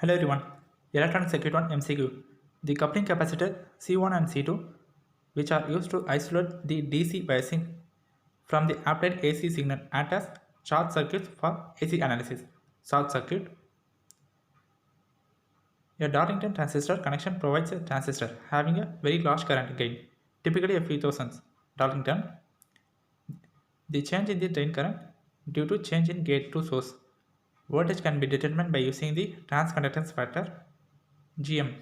Hello everyone. Electronic circuit 1 MCQ. The coupling capacitor C1 and C2, which are used to isolate the DC biasing from the applied AC signal, act as short circuits for AC analysis. Short circuit. A Darlington transistor connection provides a transistor having a very large current gain, typically a few thousands. Darlington. The change in the drain current due to change in gate to source. Voltage can be determined by using the transconductance factor GM.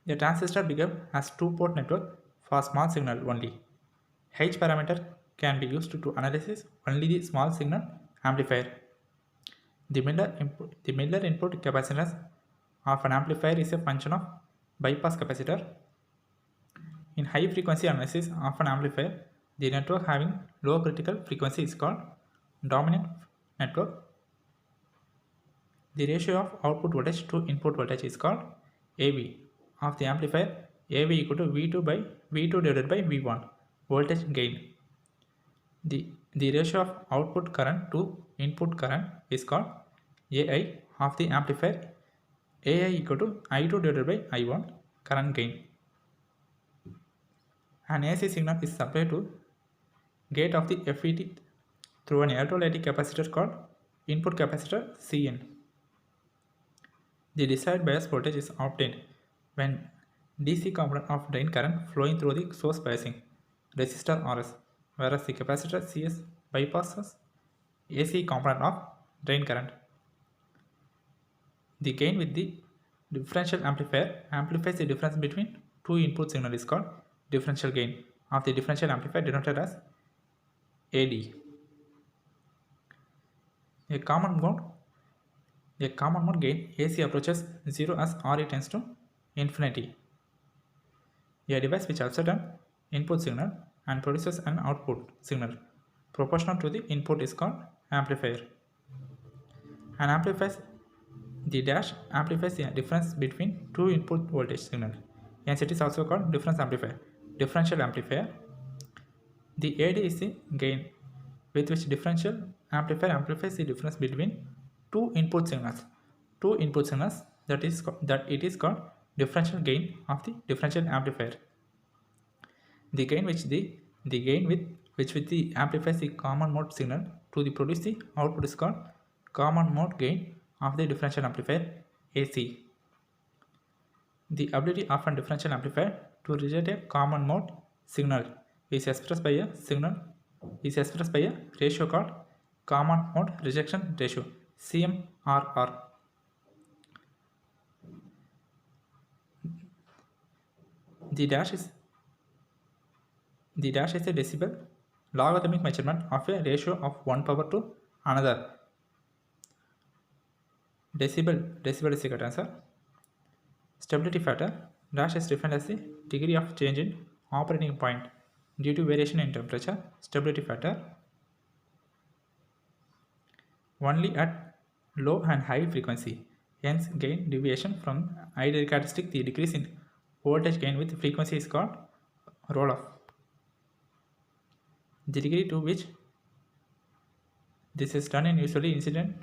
The transistor behaves as two-port network for small signal only. H parameter can be used to analyze only the small signal amplifier. The Miller input capacitance of an amplifier is a function of bypass capacitor. In high frequency analysis of an amplifier, the network having low critical frequency is called dominant network. The ratio of output voltage to input voltage is called AV of the amplifier. AV equal to V2 by V2 divided by V1 voltage gain. The ratio of output current to input current is called AI of the amplifier. AI equal to I2 divided by I1 current gain. An AC signal is supplied to gate of the FET through an electrolytic capacitor called input capacitor CN. The desired bias voltage is obtained when DC component of drain current flowing through the source biasing resistor RS, whereas the capacitor CS bypasses AC component of drain current. The gain with the differential amplifier amplifies the difference between two input signals is called differential gain of the differential amplifier denoted as AD. A common mode gain AC approaches 0 as RE tends to infinity. A device which offsets an input signal and produces an output signal proportional to the input is called amplifier. An amplifies the dash amplifies the difference between two input voltage signal. Hence it is also called difference amplifier. Differential amplifier. The AD is the gain with which differential amplifier amplifies the difference between two input signals. Two input signals that it is called differential gain of the differential amplifier. The gain with the amplifies the common mode signal to the produce the output is called common mode gain of the differential amplifier AC. The ability of a differential amplifier to reject a common mode signal is expressed by a ratio called common mode rejection ratio CMRR. The dash is a decibel logarithmic measurement of a ratio of one power to another. Decibel is the correct answer. Stability factor dash is defined as the degree of change in operating point due to variation in temperature. Stability factor only at low and high frequency. Hence, gain deviation from ideal characteristic. The decrease in voltage gain with frequency is called roll-off. The degree to which this is done in usually incident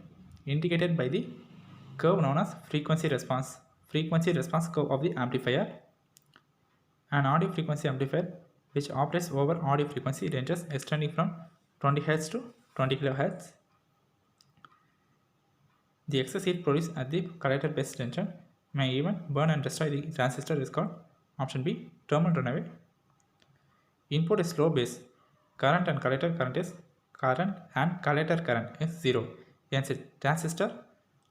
indicated by the curve known as frequency response curve of the amplifier. An audio frequency amplifier which operates over audio frequency ranges extending from 20 Hz to 20 kHz. The excess heat produced at the collector base junction may even burn and destroy the transistor is called option B, thermal runaway. Input is low base current and collector current is 0. Hence transistor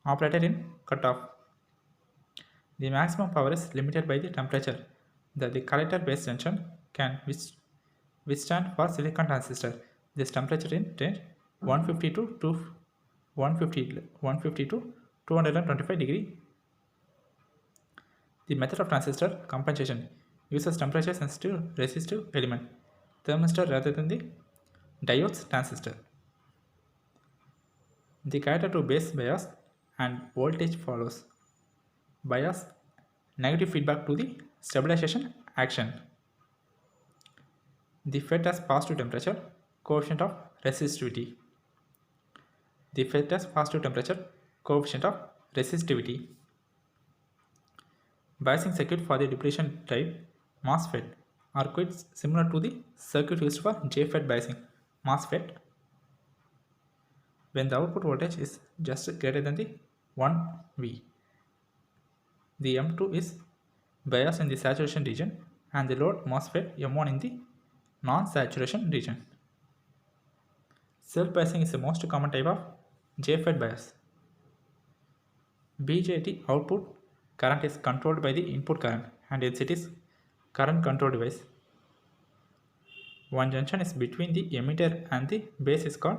operated in cutoff. The maximum power is limited by the temperature that the collector base junction can withstand for silicon transistor. This temperature in range 150 to 225 degree. The method of transistor compensation uses temperature sensitive resistive element thermistor rather than the diodes transistor. The character to base bias and voltage follows. Bias negative feedback to the stabilization action. The FET has positive temperature coefficient of resistivity. The FET has positive temperature coefficient of resistivity. Biasing circuit for the depletion type MOSFET are quite similar to the circuit used for JFET biasing MOSFET when the output voltage is just greater than the 1V. The M2 is biased in the saturation region and the load MOSFET M1 in the non-saturation region. Self-biasing is the most common type of JFET bias. BJT output current is controlled by the input current and hence it is current control device. One junction is between the emitter and the base is called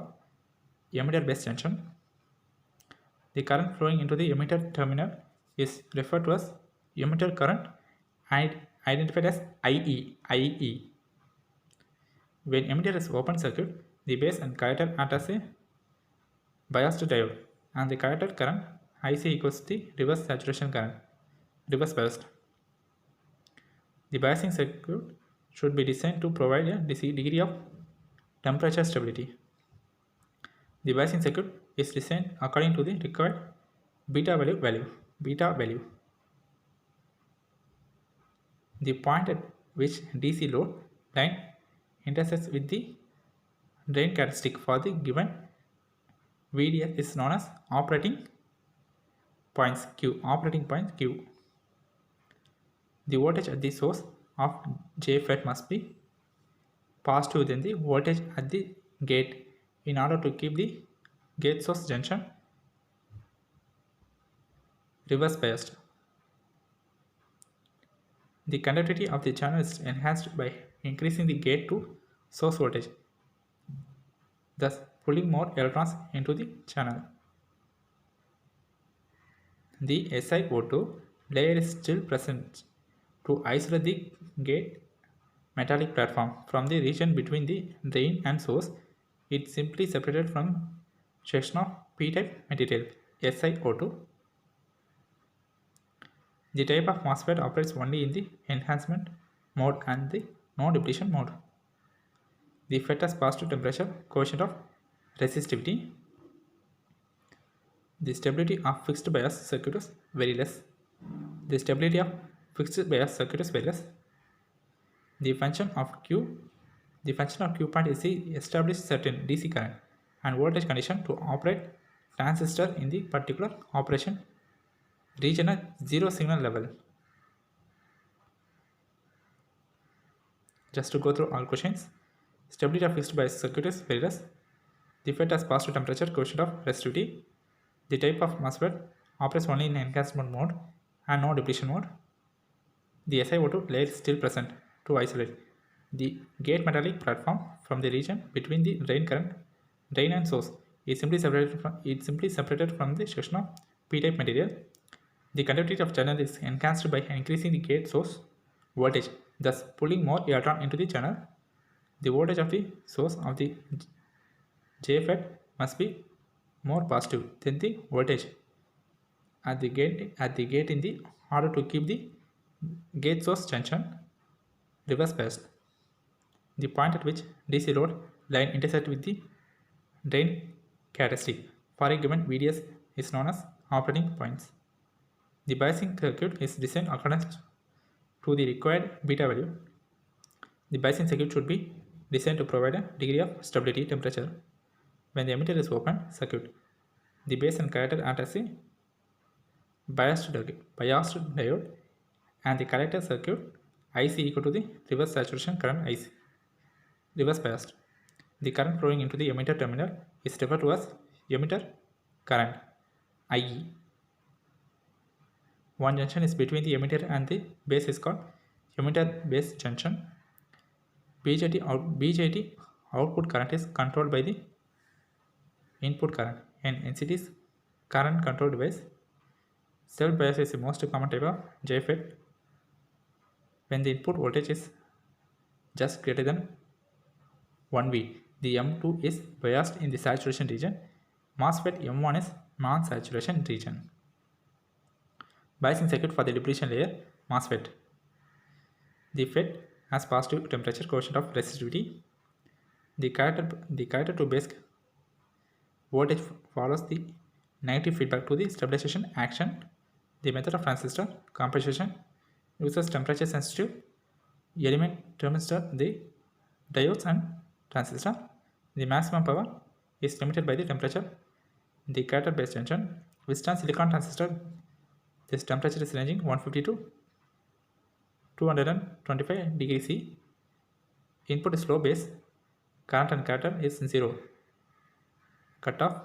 emitter base junction. The current flowing into the emitter terminal is referred to as emitter current and identified as IE. When emitter is open circuit, the base and collector act as a biased diode and the collector current IC equals the reverse saturation current, reverse biased. The biasing circuit should be designed to provide a degree of temperature stability. The biasing circuit is designed according to the required beta value. The point at which DC load line intersects with the drain characteristic for the given VDS is known as operating point Q. The voltage at the source of JFET must be positive than the voltage at the gate in order to keep the gate source junction reverse biased. The conductivity of the channel is enhanced by increasing the gate to source voltage, thus pulling more electrons into the channel. The SiO2 layer is still present to isolate the gate metallic platform from the region between the drain and source. It simply separated from section of p-type material SiO2. The type of MOSFET operates only in the enhancement mode and the non-depletion mode. The FET has positive temperature coefficient of resistivity. The stability of fixed bias circuit is very less. The function of Q point is the established certain DC current and voltage condition to operate transistor in the particular operation region at zero signal level. Just to go through all questions. Stability of fixed bias circuit is very less. The FET has positive temperature coefficient of resistivity. The type of MOSFET operates only in enhancement mode and no depletion mode. The SiO2 layer is still present to isolate the gate metallic platform from the region between the drain and source. It simply separated from the section of p-type material. The conductivity of channel is enhanced by increasing the gate source voltage, thus pulling more electron into the channel. The voltage of the source of the JFET must be more positive than the voltage at the gate in the order to keep the gate source junction reverse biased. The point at which DC load line intersects with the drain characteristic for a given VDS is known as operating points. The biasing circuit is designed according to the required beta value. The biasing circuit should be designed to provide a degree of stability temperature. When the emitter is open circuit, the base and collector act as a biased diode and the collector circuit IC equal to the reverse saturation current IC, reverse biased. The current flowing into the emitter terminal is referred to as emitter current IE. One junction is between the emitter and the base is called emitter base junction. BJT output current is controlled by the input current and hence it is current control device. Self bias is the most common type of JFET. When the input voltage is just greater than 1V, the M2 is biased in the saturation region. MOSFET M1 is non-saturation region. Biasing circuit for the depletion layer MOSFET. The FET has positive temperature coefficient of resistivity. The collector to base voltage follows the negative feedback to the stabilization action. The method of transistor compensation uses temperature sensitive element thermistor, the diodes and transistor. The maximum power is limited by the temperature. The character based tension. Western silicon transistor, this temperature is ranging 150 to 225 degrees C. Input is low base. Current and character is 0. Cutoff.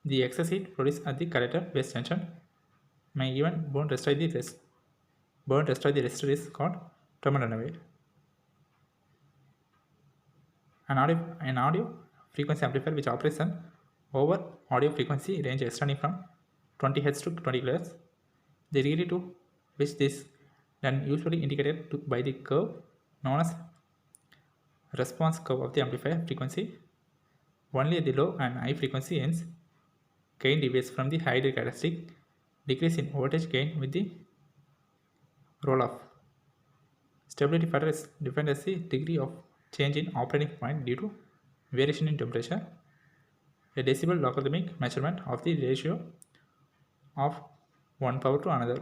The excess heat produced at the collector base tension may even burn destroy the resistor is called thermodynamic. An audio frequency amplifier which operates an over audio frequency range extending from 20 Hz to 20 kHz. The degree to which this then usually indicated by the curve known as response curve of the amplifier frequency. Only at the low and high frequency ends gain deviates from the high characteristic. Decrease in voltage gain with the roll-off. Stability factor is defined as the degree of change in operating point due to variation in temperature. A decibel logarithmic measurement of the ratio of one power to another.